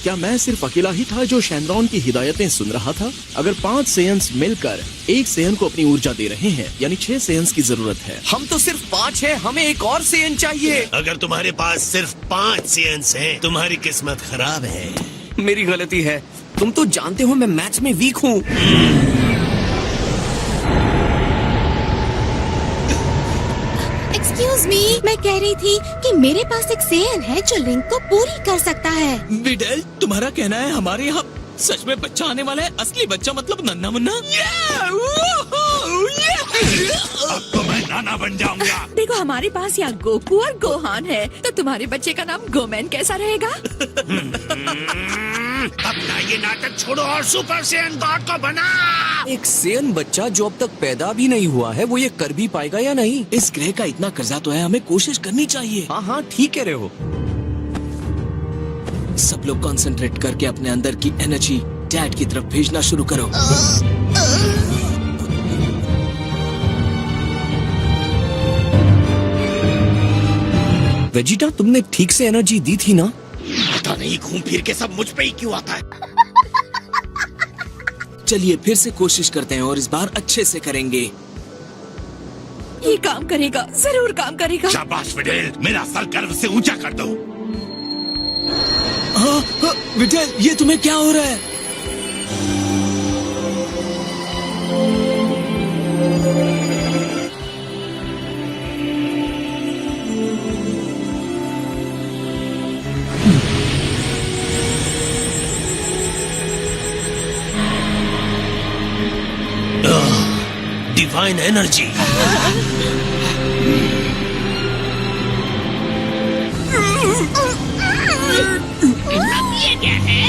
क्या मैं सिर्फ अकेला ही था जो शेनरॉन की हिदायतें सुन रहा था? अगर 5 सेयन्स मिलकर एक सेयन को अपनी ऊर्जा दे रहे हैं, यानी 6 सेयन्स की जरूरत है। हम तो सिर्फ 5 हैं, हमें एक और सेयन चाहिए। अगर तुम्हारे पास सिर्फ 5 सेयन्स हैं, तुम्हारी किस्मत खराब है। मेरी गलती है। तुम तो जानते हो मैं मैथ्स में वीक हूँ। एक्सक्यूज मी, मैं कह रही थी कि मेरे पास एक सेयन है जो लिंक को पूरी कर सकता है। विडेल, तुम्हारा कहना है हमारे यहाँ सच में बच्चा आने वाला है? असली बच्चा मतलब नन्ना मुन्ना? अब तो मैं नाना बन जाऊंगा। देखो हमारे पास यहाँ गोकू और गोहान है, तो तुम्हारे बच्चे का नाम गोमैन कैसा रहेगा? अपना ये नाटक छोड़ो और सुपर सेयन गॉड को बना। एक सेयन बच्चा जो अब तक पैदा भी नहीं हुआ है, वो ये कर भी पाएगा या नहीं? इस ग्रह का इतना कर्जा तो है, हमें कोशिश करनी चाहिए। हाँ, ठीक कह रहे हो। सब लोग कंसंट्रेट करके अपने अंदर की एनर्जी डैड की तरफ भेजना शुरू करो। वेजिटा, तुमने ठीक से एनर्जी दी थी ना? पता नहीं घूम फिर के सब मुझ पे ही क्यों आता है। चलिए फिर से कोशिश करते हैं और इस बार अच्छे से करेंगे। ये काम करेगा, जरूर काम करेगा। शाबाश विडेल, मेरा सर गर्व से ऊंचा कर दो। हाँ, विडेल, ये तुम्हें क्या हो रहा है? Divine energy. ये क्या है?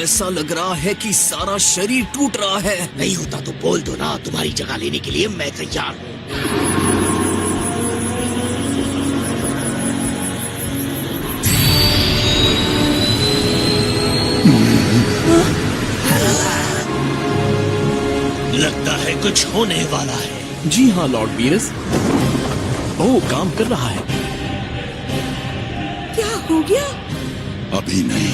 ऐसा लग रहा है कि सारा शरीर टूट रहा है। नहीं होता तो बोल दो ना, तुम्हारी जगह लेने के लिए मैं तैयार हूँ। लगता है कुछ होने वाला है। जी हाँ लॉर्ड वीरस। ओह, काम कर रहा है। क्या हो गया? अभी नहीं।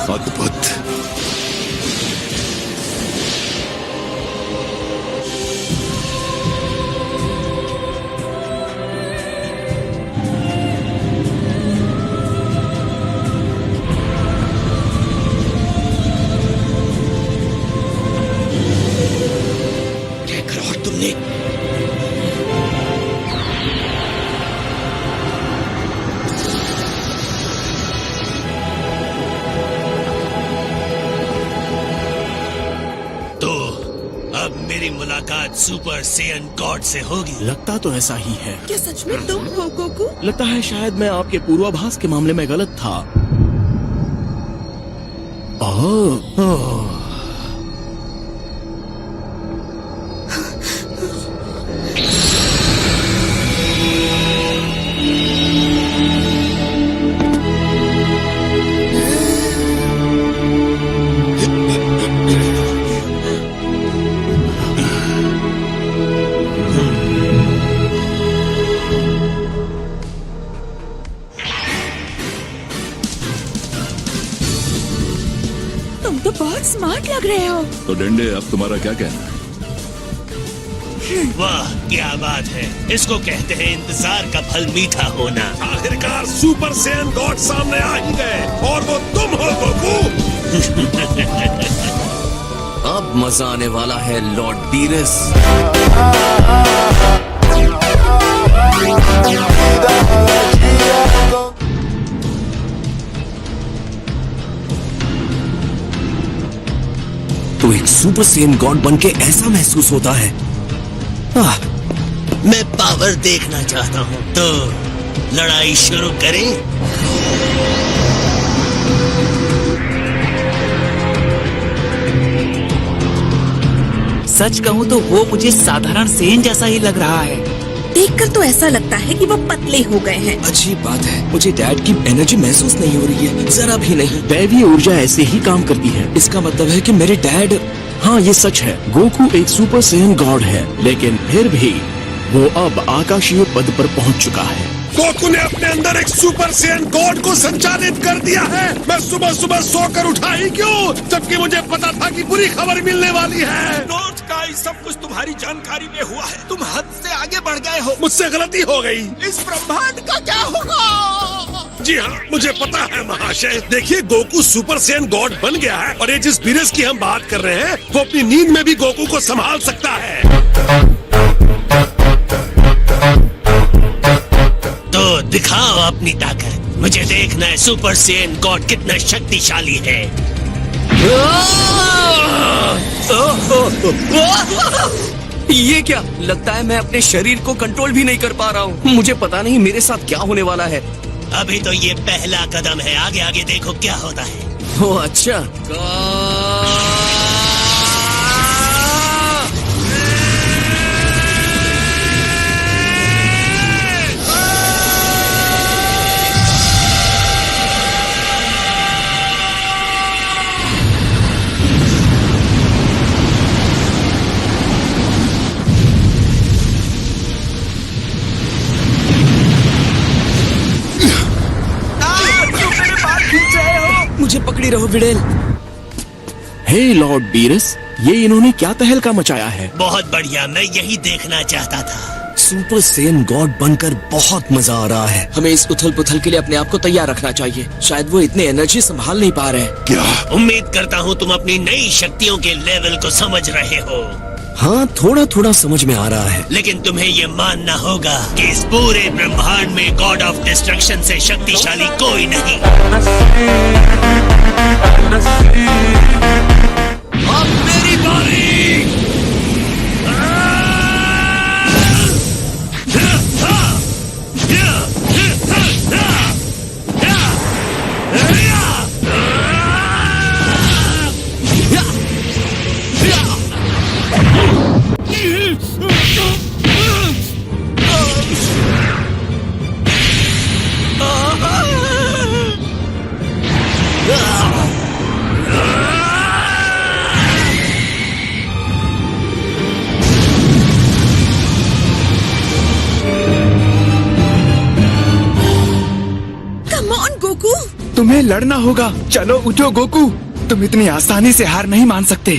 अद्भुत। मेरी मुलाकात सुपर सेयन गॉड से होगी। लगता तो ऐसा ही है। क्या सच में तुम हो गोकू? लगता है शायद मैं आपके पूर्वाभास के मामले में गलत था। ओह, तुम तो बहुत स्मार्ट लग रहे हो। तो डंडे, अब तुम्हारा क्या कहना है? वाह क्या बात है। इसको कहते हैं इंतजार का फल मीठा होना। आखिरकार सुपर सेयन गॉड सामने आ ही गए और वो तुम हो गोकू। अब मजा आने वाला है लॉर्ड बीरस। तो एक सुपर सेयन गॉड बनके ऐसा महसूस होता है। मैं पावर देखना चाहता हूँ, तो लड़ाई शुरू करें। सच कहूँ तो वो मुझे साधारण सेन जैसा ही लग रहा है। देखकर तो ऐसा लगता है कि वो पतले हो गए हैं। अजीब बात है, मुझे डैड की एनर्जी महसूस नहीं हो रही है, जरा भी नहीं। दैवीय ऊर्जा ऐसे ही काम करती है। इसका मतलब है कि मेरे डैड। हाँ, ये सच है। गोकू एक सुपर सेयन गॉड है, लेकिन फिर भी वो अब आकाशीय पद पर पहुंच चुका है। गोकू ने अपने अंदर एक सुपर सेयन गॉड को संचालित कर दिया है। मैं सुबह सुबह सोकर उठा ही क्यों, जबकि मुझे पता था कि बुरी खबर मिलने वाली है। नॉर्थ स्काई सब कुछ तुम्हारी जानकारी में हुआ है। तुम हद से आगे बढ़ गए हो। मुझसे गलती हो गई। इस ब्रह्मांड का क्या होगा? जी हाँ, मुझे पता है महाशय। देखिए, गोकू सुपर सेयन गॉड बन गया है और ये जिस वीरस की हम बात कर रहे हैं वो अपनी नींद में भी गोकू को संभाल सकता है। तो दिखाओ अपनी ताकत। मुझे देखना है सुपर सेयन गॉड कितना शक्तिशाली है। ये क्या लगता है, मैं अपने शरीर को कंट्रोल भी नहीं कर पा रहा हूँ। मुझे पता नहीं मेरे साथ क्या होने वाला है। अभी तो ये पहला कदम है, आगे आगे देखो क्या होता है। ओह अच्छा। मुझे पकड़ी रहो विडेल। हे लॉर्ड बीरस, ये इन्होंने क्या तहलका मचाया है? बहुत बढ़िया, मैं यही देखना चाहता था। सुपर सेयन गॉड बनकर बहुत मजा आ रहा है। हमें इस उथल पुथल के लिए अपने आप को तैयार रखना चाहिए। शायद वो इतने एनर्जी संभाल नहीं पा रहे। क्या? उम्मीद करता हूँ तुम अपनी नई शक्तियों के लेवल को समझ रहे हो। हाँ, थोड़ा थोड़ा समझ में आ रहा है। लेकिन तुम्हें ये मानना होगा कि इस पूरे ब्रह्मांड में गॉड ऑफ डिस्ट्रक्शन से शक्तिशाली कोई नहीं। अब मेरी बारी। तुम्हें लड़ना होगा। चलो उठो गोकू, तुम इतनी आसानी से हार नहीं मान सकते।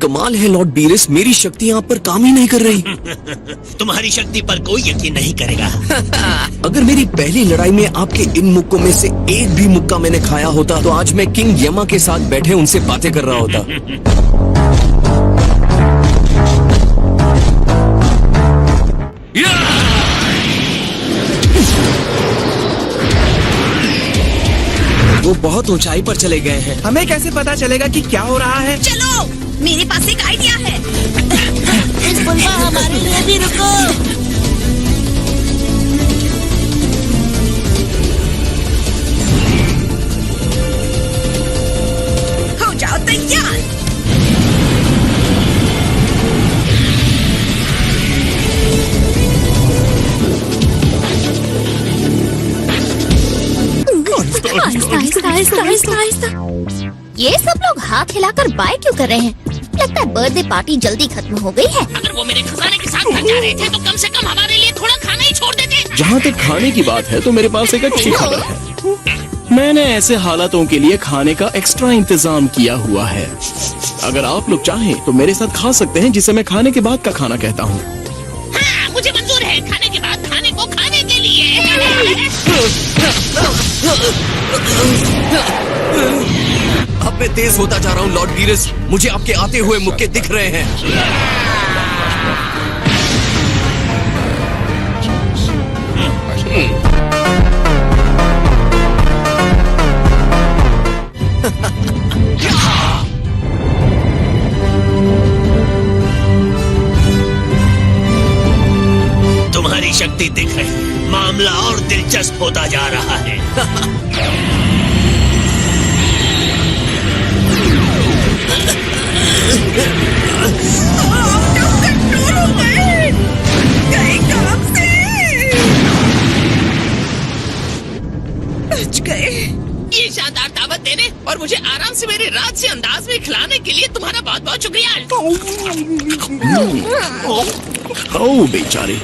कमाल है लॉर्ड बीरस, मेरी शक्ति यहाँ पर काम ही नहीं कर रही। तुम्हारी शक्ति पर कोई यकीन नहीं करेगा। अगर मेरी पहली लड़ाई में आपके इन मुक्कों में से एक भी मुक्का मैंने खाया होता तो आज मैं किंग यमा के साथ बैठे उनसे बातें कर रहा होता। वो बहुत ऊंचाई पर चले गए हैं। हमें कैसे पता चलेगा कि क्या हो रहा है? चलो, मेरे पास एक आइडिया है। हमारे लिए भी रुको। हो जाओ तैयार। आहिस्ता आहिस्ता आहिस्ता आहिस्ता। ये सब लोग हाथ हिलाकर बाय क्यों कर रहे हैं? लगता है बर्थडे पार्टी जल्दी खत्म हो गई है। अगर वो मेरे खजाने के साथ घर जा रहे थे तो कम से कम हमारे लिए थोड़ा खाना ही छोड़ देते। जहाँ तक खाने की बात है तो मेरे पास एक अच्छी खबर है। मैंने ऐसे हालातों के लिए खाने का एक्स्ट्रा इंतजाम किया हुआ है। अगर आप लोग चाहें तो मेरे साथ खा सकते हैं, जिसे मैं खाने के बाद का खाना कहता हूँ। हाँ, मुझे मंजूर है। खाने के बाद खाने को खाने के लिए। अब मैं तेज होता जा रहा हूँ लॉर्ड बीरस, मुझे आपके आते हुए मुक्के दिख रहे हैं। तुम्हारी शक्ति दिख रही है, मामला और दिलचस्प दिलचस्प होता जा रहा है। कंट्रोल हो गए। गए काम से। बच गए। ये शानदार दावत देने और मुझे आराम से मेरे राज से अंदाज में खिलाने के लिए तुम्हारा बहुत बहुत शुक्रिया। ओ बेचारे।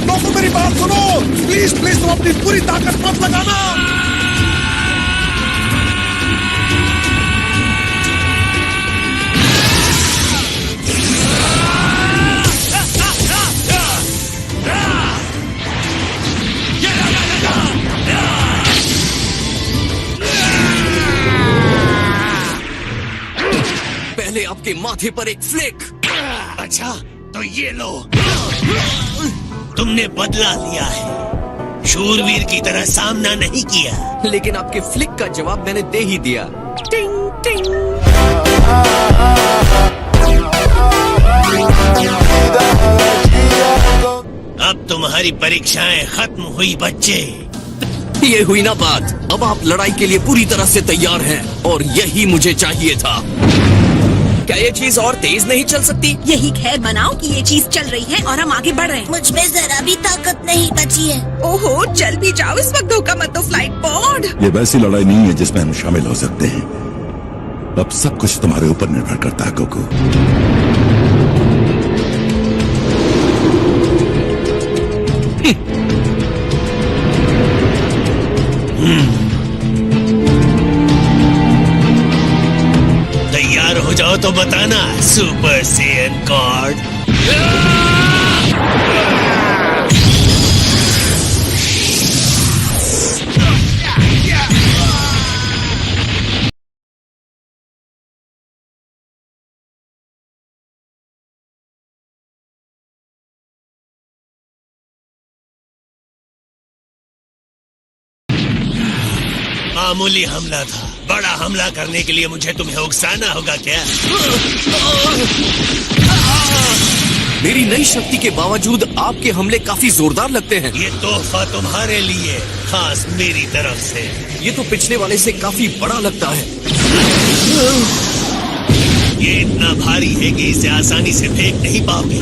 दोस्तों मेरी बात सुनो, प्लीज प्लीज तुम अपनी पूरी ताकत मत लगाना। पहले आपके माथे पर एक फ्लिक। अच्छा तो ये लो, तुमने बदला लिया है, शूरवीर की तरह सामना नहीं किया। लेकिन आपके फ्लिक का जवाब मैंने दे ही दिया। टिंग टिंग। अब तुम्हारी परीक्षाएं खत्म हुई बच्चे। ये हुई ना बात। अब आप लड़ाई के लिए पूरी तरह से तैयार हैं और यही मुझे चाहिए था। क्या ये चीज और तेज नहीं चल सकती? यही खैर मनाओ कि ये चीज चल रही है और हम आगे बढ़ रहे हैं। मुझ में जरा भी ताकत नहीं बची है। ओहो, चल भी जाओ, इस वक्त धोखा मत दो फ्लाइट बोर्ड। ये वैसी लड़ाई नहीं है जिसमें हम शामिल हो सकते हैं। अब सब कुछ तुम्हारे ऊपर निर्भर करता है गोकू। तैयार हो जाओ तो बताना सुपर सेयन गॉड। मामूली हमला था, बड़ा हमला करने के लिए मुझे तुम्हें उकसाना होगा क्या? मेरी नई शक्ति के बावजूद आपके हमले काफी जोरदार लगते हैं। ये तोहफा तुम्हारे लिए, खास मेरी तरफ से। ये तो पिछले वाले से काफी बड़ा लगता है। ये इतना भारी है कि इसे आसानी से फेंक नहीं पाओगे।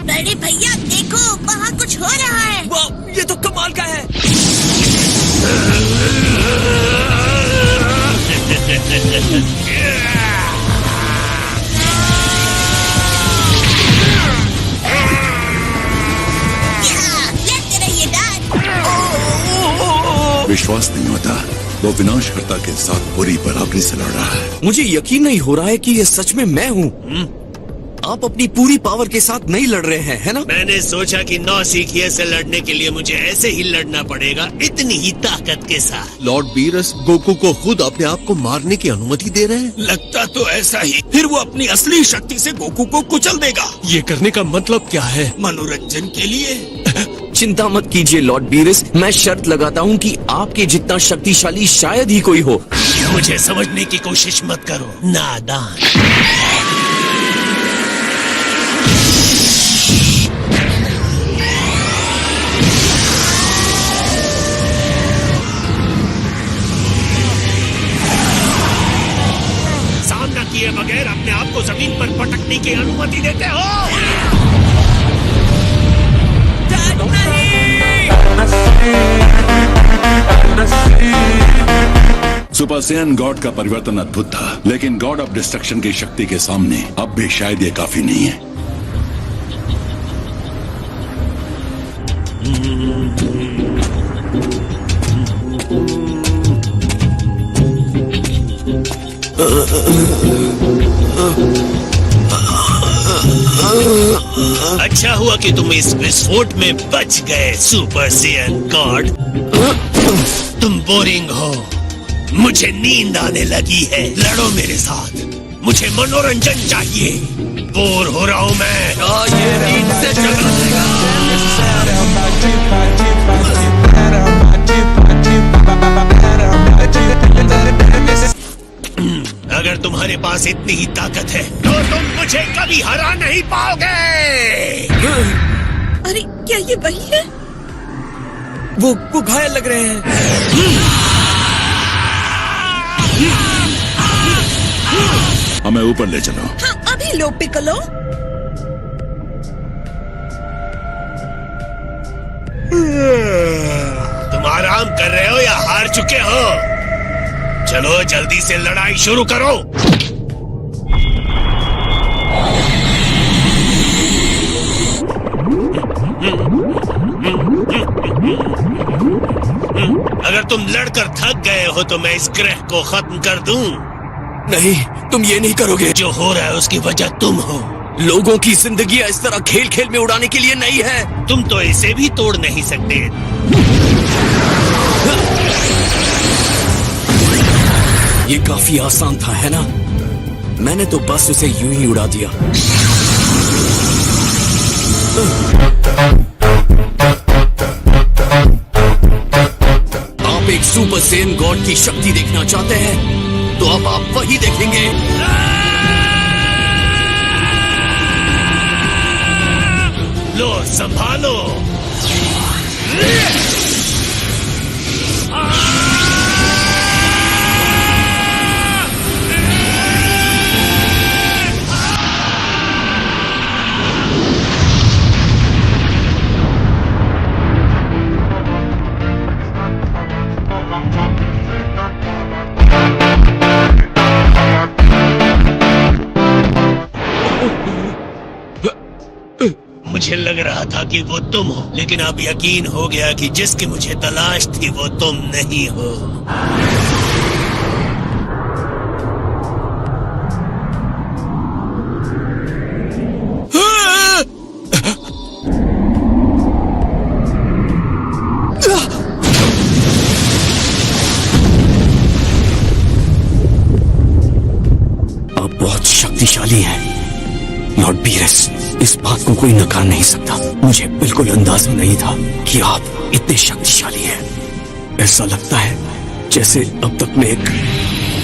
बड़े भैया देखो, वहाँ कुछ हो रहा है। वाह, ये तो कमाल का है। विश्वास नहीं होता, वो विनाशकर्ता के साथ पूरी बराबरी से लड़ रहा है। मुझे यकीन नहीं हो रहा है कि ये सच में मैं हूँ। आप अपनी पूरी पावर के साथ नहीं लड़ रहे हैं, है ना? मैंने सोचा कि नौसिखिए से लड़ने के लिए मुझे ऐसे ही लड़ना पड़ेगा, इतनी ही ताकत के साथ। लॉर्ड बीरस गोकू को खुद अपने आप को मारने की अनुमति दे रहे हैं। लगता तो ऐसा ही। फिर वो अपनी असली शक्ति से गोकू को कुचल देगा। ये करने का मतलब क्या है? मनोरंजन के लिए। चिंता मत कीजिए लॉर्ड बीरस, मैं शर्त लगाता हूँ कि आपके जितना शक्तिशाली शायद ही कोई हो। मुझे समझने की कोशिश मत करो, नादान। सामना किए बगैर अपने आप को जमीन पर पटकने की अनुमति देते हो? सुपर सेयन गॉड का परिवर्तन अद्भुत था, लेकिन गॉड ऑफ डिस्ट्रक्शन की शक्ति के सामने अब भी शायद ये काफी नहीं है। अच्छा हुआ कि तुम इस विस्फोट में बच गए सुपर सेयन गॉड। तुम बोरिंग हो, मुझे नींद आने लगी है। लड़ो मेरे साथ, मुझे मनोरंजन चाहिए। बोर हो रहा हूँ मैं। ये नींद से जगा देगा। अगर तुम्हारे पास इतनी ही ताकत है तो तुम मुझे कभी हरा नहीं पाओगे। अरे क्या ये वही है? वो घायल लग रहे हैं। हमें ऊपर ले चलो। हाँ अभी लो पिकोलो। तुम आराम कर रहे हो या हार चुके हो? चलो जल्दी से लड़ाई शुरू करो। अगर तुम लड़कर थक गए हो तो मैं इस ग्रह को खत्म कर दूं। नहीं, तुम ये नहीं करोगे। जो हो रहा है उसकी वजह तुम हो। लोगों की जिंदगी इस तरह खेल खेल में उड़ाने के लिए नहीं है। तुम तो इसे भी तोड़ नहीं सकते। ये काफी आसान था, है ना? मैंने तो बस उसे यूं ही उड़ा दिया। आप एक सुपर सेयन गॉड की शक्ति देखना चाहते हैं तो अब आप वही देखेंगे। लो संभालो। मुझे लग रहा था कि वो तुम हो, लेकिन अब यकीन हो गया कि जिसकी मुझे तलाश थी वो तुम नहीं हो। आप बहुत शक्तिशाली हैं लॉर्ड बीरस। इस बात को कोई नकार नहीं सकता। मुझे बिल्कुल अंदाजा नहीं था कि आप इतने शक्तिशाली हैं। ऐसा लगता है जैसे अब तक मैं एक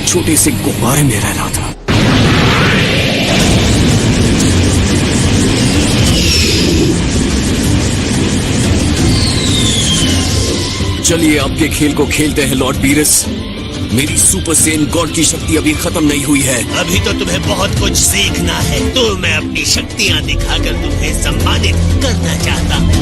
छोटे से गुब्बारे में रह रहा था। चलिए आपके खेल को खेलते हैं लॉर्ड बीरस। मेरी सुपर सेयन गॉड की शक्ति अभी खत्म नहीं हुई है। अभी तो तुम्हें बहुत कुछ सीखना है, तो मैं अपनी शक्तियाँ दिखाकर तुम्हें सम्मानित करना चाहता हूँ।